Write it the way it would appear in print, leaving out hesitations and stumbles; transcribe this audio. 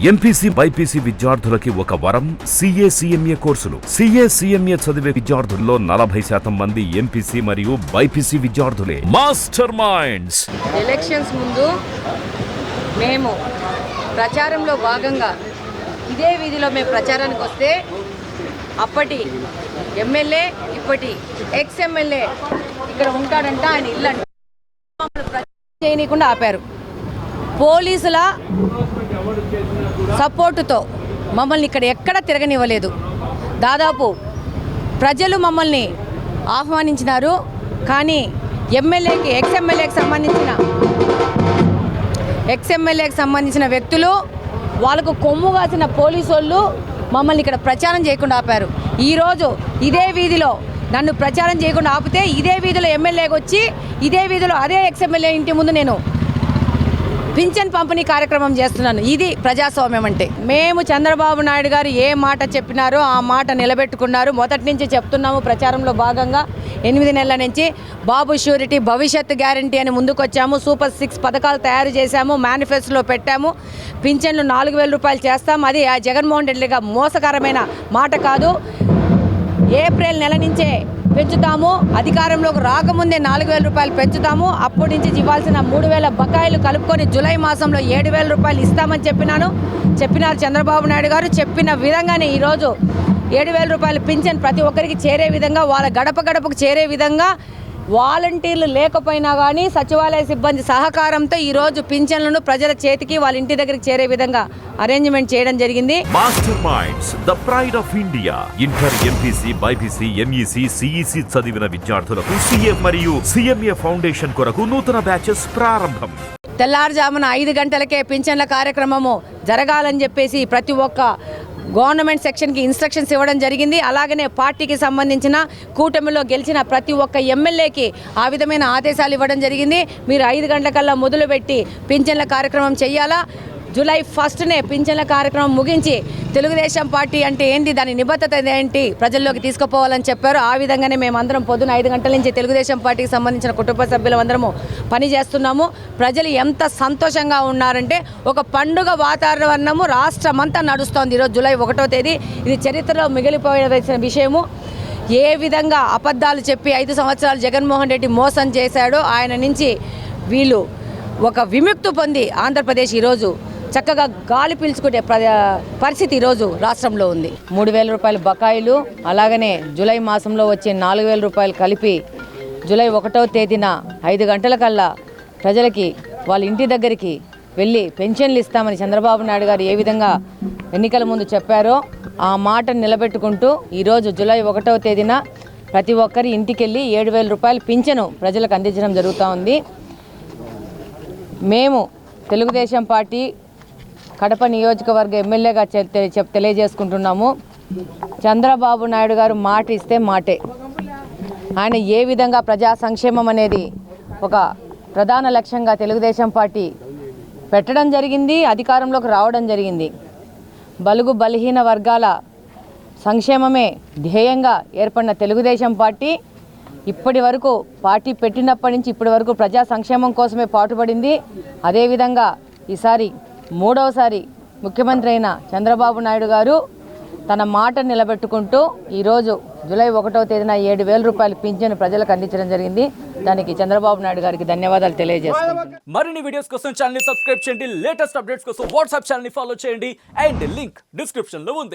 MPC BiPC విద్యార్థులకి ఒక వరం CA CMA కోర్సులు. CA CMA చదివే విద్యార్థుల్లో 40% మంది ఎంపీసీ మరియు బైపీసీ విద్యార్థులే. Master minds. ఎలక్షన్స్ ముందు మేము ప్రచారంలో భాగంగా ఇదే వీధిలో మేము ప్రచారానికి వస్తే అప్పటి ఎమ్మెల్యే ఇప్పటి ఎక్స్-ఎమ్మెల్యే ఇక్కడ ఉంటాడంట, ఆయన ఇల్లు అంట చేయనీయకుండా ఆపారు. పోలీసుల సపోర్టుతో మమ్మల్ని ఇక్కడ ఎక్కడ తిరగనివ్వలేదు. దాదాపు ప్రజలు మమ్మల్ని ఆహ్వానించినారు, కానీ ఎమ్మెల్యేకి ఎక్స్-ఎమ్మెల్యేకి సంబంధించిన వ్యక్తులు, వాళ్ళకు కొమ్ము కాసిన పోలీసు వాళ్ళు మమ్మల్ని ఇక్కడ ప్రచారం చేయకుండా ఆపారు. ఈరోజు ఇదే వీధిలో నన్ను ప్రచారం చేయకుండా ఆపితే ఇదే వీధిలో ఎమ్మెల్యేకి వచ్చి ఇదే వీధిలో అదే ఎక్స్-ఎమ్మెల్యే ఇంటి ముందు నేను పింఛన్ పంపిణీ కార్యక్రమం చేస్తున్నాను. ఇది ప్రజాస్వామ్యం అంటే. మేము చంద్రబాబు నాయుడు గారు ఏ మాట చెప్పినారో ఆ మాట నిలబెట్టుకున్నారు. మొదటి నుంచి చెప్తున్నాము. ప్రచారంలో భాగంగా 8 నెలల నుంచి బాబు ష్యూరిటీ, భవిష్యత్తు గ్యారంటీ అని ముందుకొచ్చాము. సూపర్ 6 పథకాలు తయారు చేశాము, మేనిఫెస్టోలో పెట్టాము. పింఛన్లు 4,000 రూపాయలు చేస్తాం. అది జగన్మోహన్ రెడ్డిగా మోసకరమైన మాట కాదు. ఏప్రిల్ నెల నుంచే పెంచుతాము. అధికారంలోకి రాకముందే 4,000 రూపాయలు పెంచుతాము. అప్పటి నుంచి ఇవ్వాల్సిన 3,000 బకాయిలు కలుపుకొని జూలై మాసంలో 7,000 రూపాయలు ఇస్తామని చెప్పినారు చంద్రబాబు నాయుడు గారు. చెప్పిన విధంగానే ఈరోజు 7,000 రూపాయలు పింఛన్ ప్రతి ఒక్కరికి చేరే విధంగా, వాళ్ళ గడపకు చేరే విధంగా వాలంటీర్లు లేకపోయినా కానీ సచివాలయ సిబ్బంది సహకారంతో ఈరోజు పింఛన్లను ప్రజల చేతికి వాళ్ళ ఇంటి దగ్గరికి చేరే విధంగా అరేంజ్మెంట్ చేయడం జరిగింది. Master minds, the pride of India. Inter, MPC, BiPC, MEC, CEC చదివిన విద్యార్థులకు CA మరియు CMA ఫౌండేషన్ కొరకు నూతన బ్యాచెస్ ప్రారంభం. తెల్లారుజామున 5 గంటలకే పింఛన్ల కార్యక్రమము జరగాలని చెప్పేసి ప్రతి ఒక్క గవర్నమెంట్ సెక్షన్కి ఇన్స్ట్రక్షన్స్ ఇవ్వడం జరిగింది. అలాగనే పార్టీకి సంబంధించిన కూటమిలో గెలిచిన ప్రతి ఒక్క ఎమ్మెల్యేకి ఆ విధమైన ఆదేశాలు ఇవ్వడం జరిగింది. మీరు 5 గంటలకల్లా మొదలుపెట్టి పింఛన్ల కార్యక్రమం చేయాలా. జూలై 1నే పింఛన్ల కార్యక్రమం ముగించి తెలుగుదేశం పార్టీ అంటే ఏంటి, దాని నిబద్ధత ఏంటి ప్రజల్లోకి తీసుకుపోవాలని చెప్పారు. ఆ విధంగానే మేమందరం పొద్దున 5 గంటల నుంచి తెలుగుదేశం పార్టీకి సంబంధించిన కుటుంబ సభ్యులందరము పనిచేస్తున్నాము. ప్రజలు ఎంత సంతోషంగా ఉన్నారంటే ఒక పండుగ వాతావరణము రాష్ట్రమంతా నడుస్తోంది. ఈరోజు జూలై 1వ తేదీ. ఇది చరిత్రలో మిగిలిపోయిన విషయము. ఏ విధంగా అబద్ధాలు చెప్పి 5 సంవత్సరాలు జగన్మోహన్ రెడ్డి మోసం చేశాడో ఆయన నుంచి వీళ్ళు ఒక విముక్తి పొంది ఆంధ్రప్రదేశ్ ఈరోజు చక్కగా గాలి పీల్చుకునే పరిస్థితి ఈరోజు రాష్ట్రంలో ఉంది. 3,000 రూపాయల బకాయిలు, అలాగనే జూలై మాసంలో వచ్చే 4,000 రూపాయలు కలిపి జూలై 1వ తేదీన 5 గంటలకల్లా ప్రజలకి వాళ్ళ ఇంటి దగ్గరికి వెళ్ళి పెన్షన్లు ఇస్తామని చంద్రబాబు నాయుడు గారు ఏ విధంగా ఎన్నికల ముందు చెప్పారో ఆ మాటను నిలబెట్టుకుంటూ ఈరోజు జూలై 1వ తేదీన ప్రతి ఒక్కరి ఇంటికి వెళ్ళి 7,000 రూపాయల పింఛను ప్రజలకు అందించడం జరుగుతూ ఉంది. మేము తెలుగుదేశం పార్టీ కడప నియోజకవర్గ ఎమ్మెల్యేగా తెలియజేసుకుంటున్నాము. చంద్రబాబు నాయుడు గారు మాట ఇస్తే మాటే. ఆయన ఏ విధంగా ప్రజా సంక్షేమం అనేది ఒక ప్రధాన లక్ష్యంగా తెలుగుదేశం పార్టీ పెట్టడం జరిగింది, అధికారంలోకి రావడం జరిగింది. బలుగు బలహీన వర్గాల సంక్షేమమే ధ్యేయంగా ఏర్పడిన తెలుగుదేశం పార్టీ ఇప్పటి వరకు పార్టీ పెట్టినప్పటి నుంచి ఇప్పటి వరకు ప్రజా సంక్షేమం కోసమే పాటుపడింది. అదేవిధంగా ఈసారి 3వసారి ముఖ్యమంత్రి అయిన చంద్రబాబు నాయుడు గారు తన మాట నిలబెట్టుకుంటూ ఈరోజు జూలై 1వ తేదీన 7,000 రూపాయలు పింఛను ప్రజలకు అందించడం జరిగింది. దానికి చంద్రబాబు నాయుడు గారికి ధన్యవాదాలు తెలియజేస్తున్నాను. మరిన్ని వీడియోస్ కోసం ఛానల్ ని సబ్స్క్రైబ్ చేయండి. లేటెస్ట్ అప్డేట్స్ కోసం వాట్సాప్ ఛానల్ ని ఫాలో చేయండి. అండ్ లింక్ డిస్క్రిప్షన్ లో ఉంది.